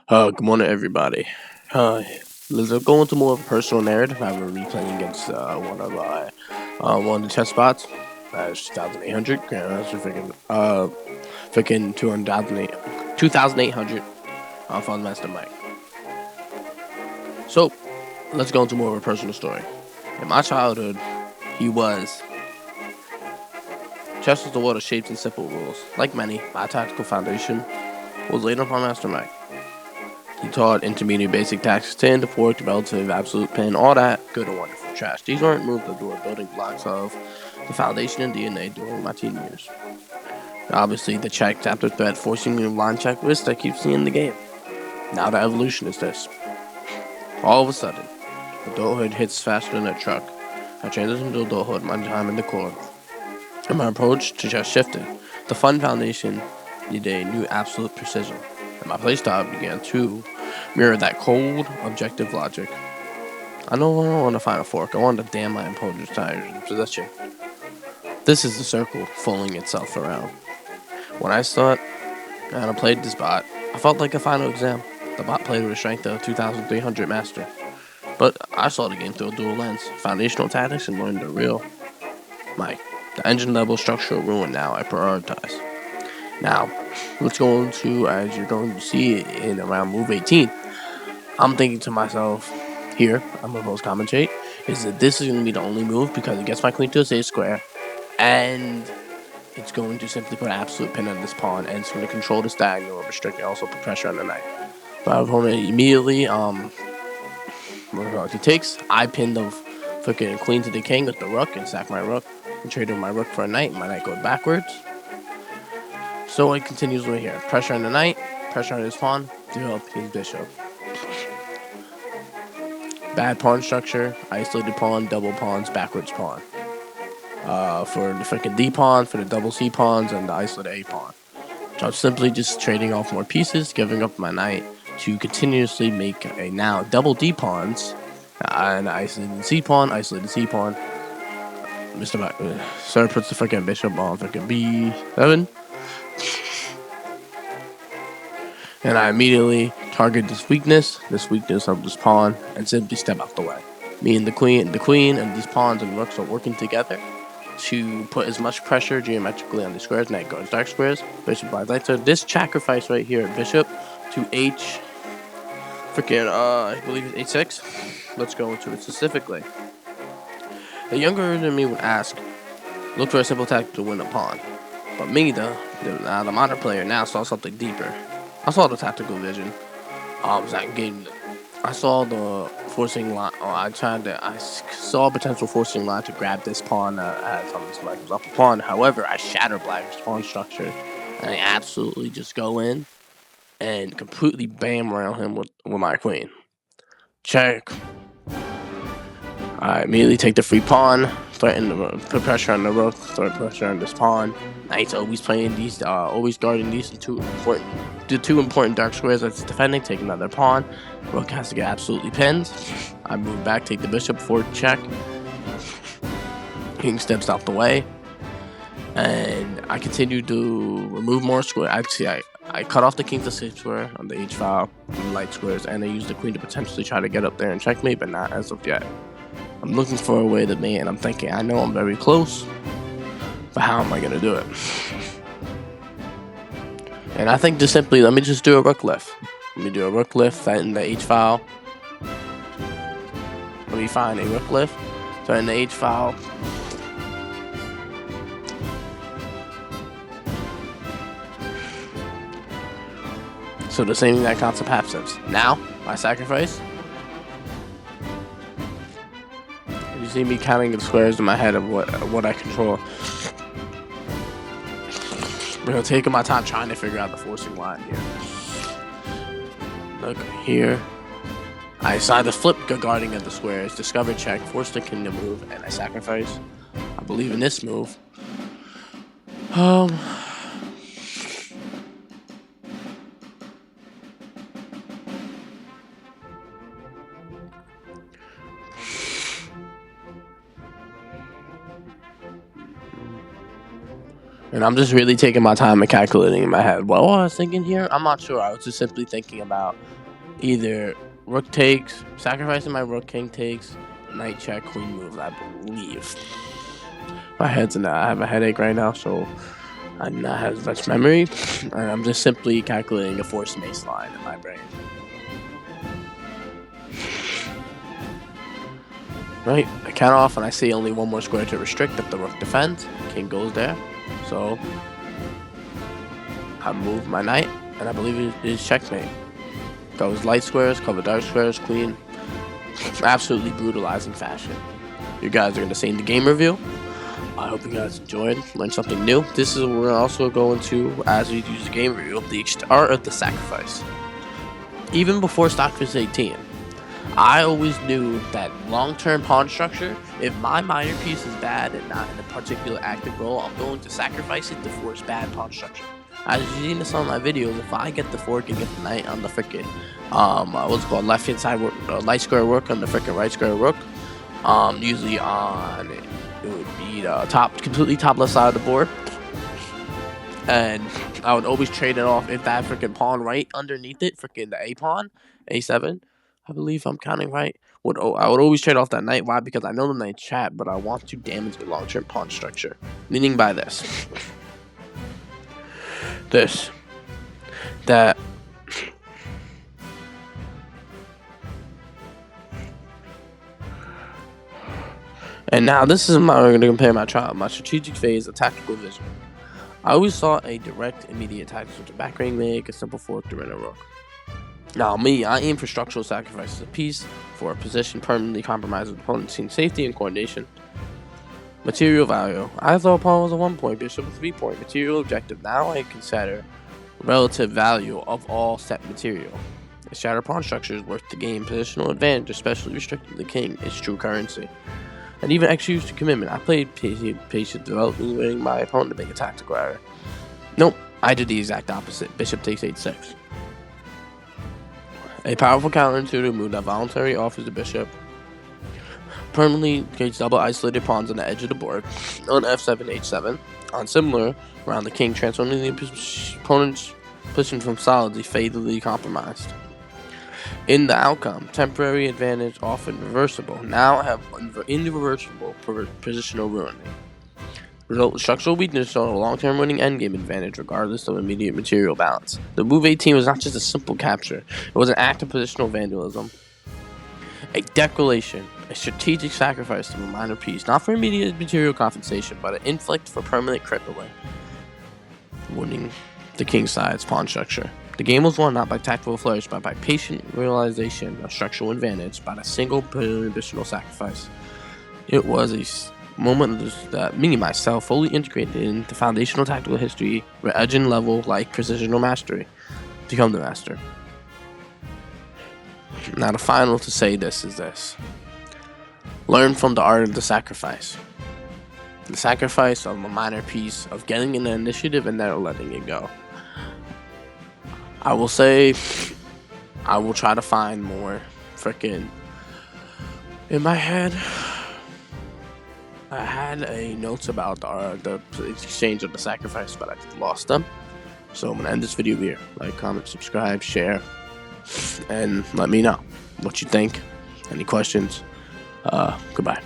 Good morning, everybody. Let's go into more of a personal narrative. I will be playing against one of the chess spots. That's 2,800. That's freaking 2,800 on FunMasterMike. So, let's go into more of a personal story. In my childhood, chess was the world of shapes and simple rules. Like many, my tactical foundation was laid upon Master Mike. He taught intermediate basic tactics 10 to fork, relative, absolute pin, all that good and wonderful trash. These weren't moves that were building blocks of the foundation and DNA during my teen years. Obviously, the check after threat, forcing me to line check risk that keeps me in the game. Now the evolution is this. All of a sudden, adulthood hits faster than a truck. I transitioned to adulthood, my time in the core, and my approach to chess shifted. The fun foundation needed a new absolute precision, and my playstyle began to mirror that cold, objective logic. I no longer want to find a fork. I want to damn my opponent's tires in position. This is the circle folding itself around. When I start and I played this bot, I felt like a final exam. The bot played with a strength of 2,300 master. But I saw the game through a dual lens, foundational tactics, and learned the real Mike. The engine level structural ruin now I prioritize. Now, let's go into, as you're going to see in around move 18. I'm thinking to myself, here, I'm going to post commentate, is that this is going to be the only move because it gets my queen to a safe square, and it's going to simply put an absolute pin on this pawn, and it's going to control this diagonal, restrict, and also put pressure on the knight. But our opponent immediately, he takes, I pin the freaking queen to the king with the rook, and sack my rook, and trade my rook for a knight, and my knight goes backwards. So it continues right here. Pressure on the knight, pressure on his pawn, develop his bishop. Bad pawn structure, isolated pawn, double pawns, backwards pawn. For the freaking D pawn, for the double C pawns, and the isolated A pawn. So I'm simply just trading off more pieces, giving up my knight to continuously make a now double D pawns, and isolated C pawn, Mr. Mac, sir puts the freaking bishop on freaking B7. And I immediately target this weakness of this pawn, and simply step out the way. Me and the queen, and these pawns and rooks are working together to put as much pressure geometrically on the squares. Knight guards dark squares, bishop by light. So this sacrifice right here, bishop to H, I believe it's H6. Let's go into it specifically. A younger than me would ask, look for a simple tactic to win a pawn. But me, the modern player, now saw something deeper. I saw the tactical vision. I saw the forcing line. I saw a potential forcing line to grab this pawn as this Mike was up a pawn. However, I shatter Black's pawn structure, and I absolutely just go in and completely bam around him with my queen. Check. I immediately take the free pawn, threaten to put pressure on the rook, throw pressure on this pawn. Knight's always playing these, always guarding these two important dark squares that's defending, take another pawn. Rook has to get absolutely pinned. I move back, take the bishop, fork check. King steps out the way, and I continue to remove more squares. Actually, I cut off the king to safe square on the H file, light squares, and I use the queen to potentially try to get up there and checkmate, but not as of yet. I'm looking for a way to mate, and I'm thinking, I know I'm very close, but how am I going to do it? And I think just simply, let me just do a rook lift. Let me do a rook lift, in the H file. Let me find a rook lift, in the H file. So the same exact concept happens. Now, I sacrifice. You see me counting the squares in my head of what I control. I'm gonna take my time trying to figure out the forcing line here. Look here. I decide to flip the guarding of the squares, discover check, force the king to move, and I sacrifice. I believe in this move. And I'm just really taking my time and calculating in my head. What I was thinking here, I'm not sure. I was just simply thinking about either rook takes, sacrificing my rook, king takes, knight check, queen moves, I believe. My head's in that. I have a headache right now, so I do not have as much memory. And I'm just simply calculating a forced mace line in my brain. Right, I count off and I see only one more square to restrict if the rook defends. King goes there. So I move my knight, and I believe it is checkmate. Goes light squares, cover dark squares, queen. Absolutely brutalizing fashion. You guys are going to see in the game review. I hope you guys enjoyed, learned something new. This is what we're also going to, as we use the game review, the art of the sacrifice. Even before Stockfish 18, I always knew that long-term pawn structure, if my minor piece is bad and not in a particular active role, I'm going to sacrifice it to force bad pawn structure. As you've seen this on my videos, if I get the fork and get the knight on the frickin' what's it called, left hand side light square rook on the frickin' right square rook, usually on it would be the completely top left side of the board, and I would always trade it off if that frickin' pawn right underneath it, frickin' the A pawn, A7, I believe I'm counting right. I would always trade off that knight. Why? Because I know the knight's chat, but I want to damage the long-term pawn structure. Meaning by this, that and now this is I'm going to compare my strategic phase of tactical vision. I always saw a direct, immediate attack with a back ring make, a simple fork to run a rook. Now me, I aim for structural sacrifices of piece for a position permanently compromises opponent's team safety and coordination. Material value. I thought pawn was a 1 point, bishop a 3 point. Material objective. Now I consider relative value of all set material. A shattered pawn structure is worth the game. Positional advantage, especially restricting the king, is true currency. And even extra to commitment. I played patient development, waiting my opponent to make a tactical error. Nope, I did the exact opposite. Bishop takes 8-6. A powerful counterintuitive move that voluntarily offers the bishop permanently creates double isolated pawns on the edge of the board on f7, h7. On similar, around the king, transforming the opponent's position from solidly fatally compromised. In the outcome, temporary advantage often reversible. Now I have irreversible positional ruining. Result in structural weakness on a long-term winning endgame advantage regardless of immediate material balance. The move 18 was not just a simple capture, it was an act of positional vandalism. A declaration, a strategic sacrifice of a minor piece, not for immediate material compensation, but an inflict for permanent crippling, winning the king's side's pawn structure. The game was won not by tactical flourish, but by patient realization of structural advantage by a single additional sacrifice. It was a moment that me and myself fully integrated into foundational tactical history, where edge and level like precision or mastery become the master. Now the final to say this is this. Learn from the art of the sacrifice. The sacrifice of a minor piece, of getting an initiative and then letting it go. I will say, I will try to find more frickin' in my head. I had a notes about the exchange of the sacrifice, but I lost them. So I'm gonna end this video here. Like, comment, subscribe, share, and let me know what you think. Any questions? Goodbye.